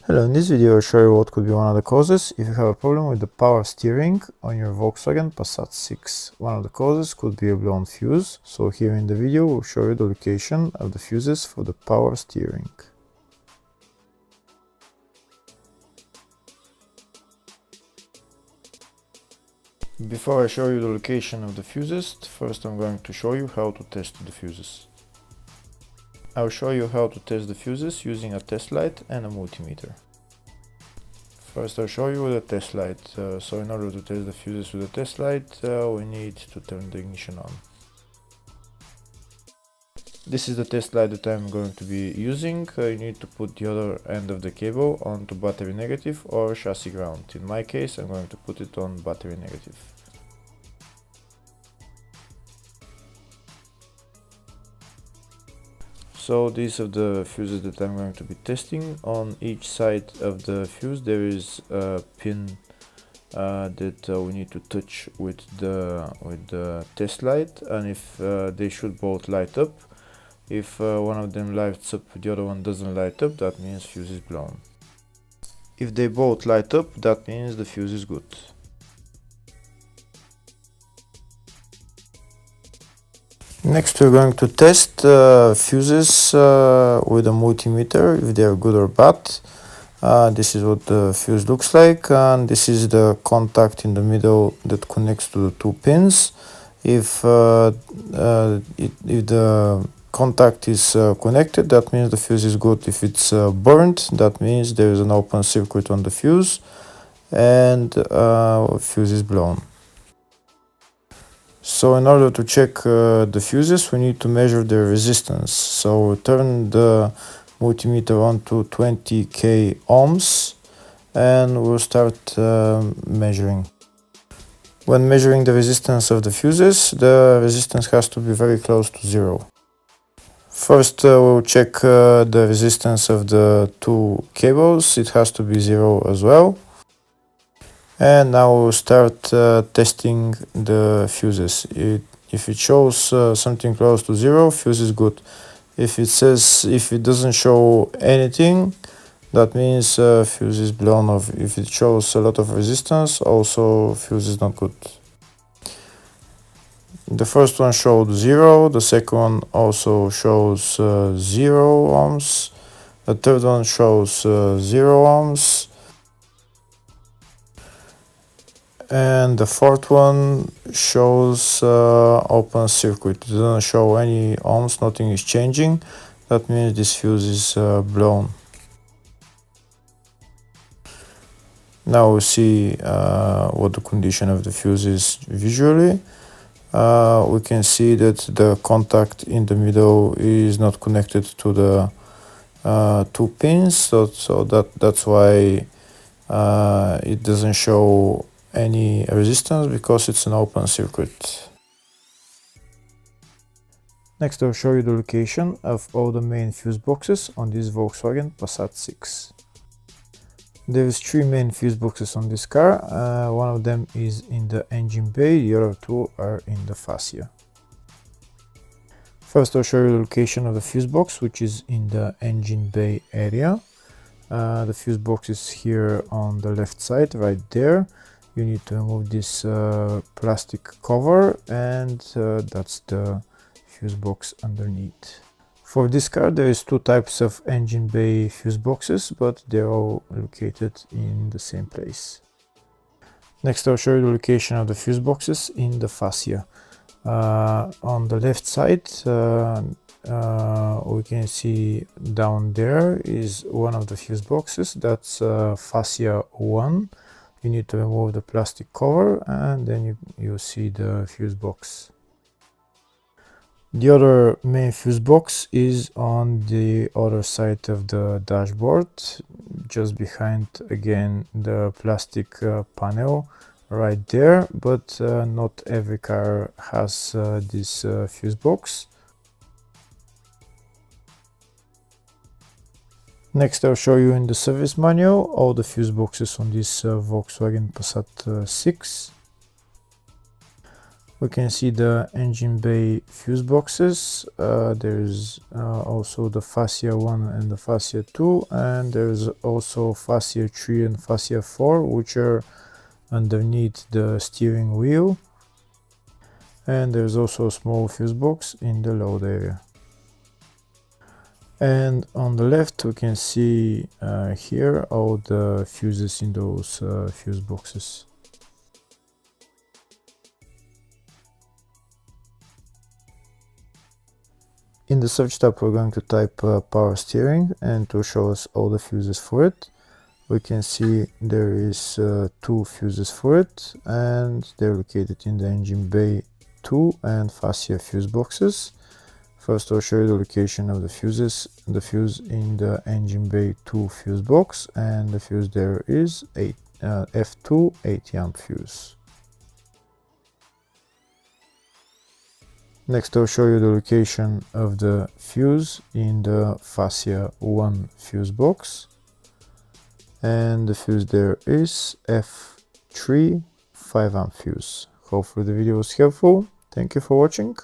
Hello, in this video I'll show you what could be one of the causes if you have a problem with the power steering on your Volkswagen Passat 6. One of the causes could be a blown fuse, so here in the video we'll show you the location of the fuses for the power steering. Before I show you the location of the fuses, first I'm going to show you how to test the fuses. I'll show you how to test the fuses using a test light and a multimeter. First I'll show you with a test light. So in order to test the fuses with a test light, we need to turn the ignition on. This is the test light that I'm going to be using. You need to put the other end of the cable onto battery negative or chassis ground. In my case I'm going to put it on battery negative. So these are the fuses that I'm going to be testing. On each side of the fuse there is a pin that we need to touch with the test light, and if they should both light up. If one of them lights up, the other one doesn't light up, that means fuse is blown. If they both light up, that means the fuse is good. Next we're going to test fuses with a multimeter, if they are good or bad. This is what the fuse looks like, and this is the contact in the middle that connects to the two pins. If the contact is connected, that means the fuse is good. If it's burnt, that means there is an open circuit on the fuse and fuse is blown. So in order to check the fuses, we need to measure their resistance. So we turn the multimeter on to 20k ohms and we'll start measuring. When measuring the resistance of the fuses, the resistance has to be very close to zero. First we'll check the resistance of the two cables. It has to be zero as well. And now we'll start testing the fuses. If it shows something close to zero, fuse is good. If it doesn't show anything, that means fuse is blown off. If it shows a lot of resistance, also fuse is not good. The first one showed 0, the second one also shows 0 ohms, the third one shows 0 ohms, and the fourth one shows open circuit. It doesn't show any ohms, nothing is changing. That means this fuse is blown. Now we see what the condition of the fuse is visually. We can see that the contact in the middle is not connected to the two pins, so that's why it doesn't show any resistance, because it's an open circuit. Next I'll show you the location of all the main fuse boxes on this Volkswagen Passat 6. There is 3 main fuse boxes on this car. One of them is in the engine bay, the other 2 are in the fascia. First I'll show you the location of the fuse box, which is in the engine bay area. The fuse box is here on the left side, right there. You need to remove this plastic cover, and that's the fuse box underneath. For this car there is 2 types of engine bay fuse boxes, but they're all located in the same place. Next I'll show you the location of the fuse boxes in the fascia. On the left side we can see down there is one of the fuse boxes, that's fascia 1. You need to remove the plastic cover and then you see the fuse box. The other main fuse box is on the other side of the dashboard, just behind again the plastic panel right there, but not every car has this fuse box. Next I'll show you in the service manual all the fuse boxes on this Volkswagen Passat 6. We can see the engine bay fuse boxes. There's also the fascia 1 and the fascia 2, and there's also fascia 3 and fascia 4, which are underneath the steering wheel. And there's also a small fuse box in the load area. And on the left we can see here all the fuses in those fuse boxes. In the search tab we're going to type power steering, and to show us all the fuses for it, we can see there is 2 fuses for it, and they're located in the engine bay 2 and fascia fuse boxes. First I'll show you the location of the fuses. The fuse in the engine bay 2 fuse box, and the fuse there is F2 80 amp fuse. Next I'll show you the location of the fuse in the fascia 1 fuse box, and the fuse there is F3 5 amp fuse. Hopefully the video was helpful. Thank you for watching.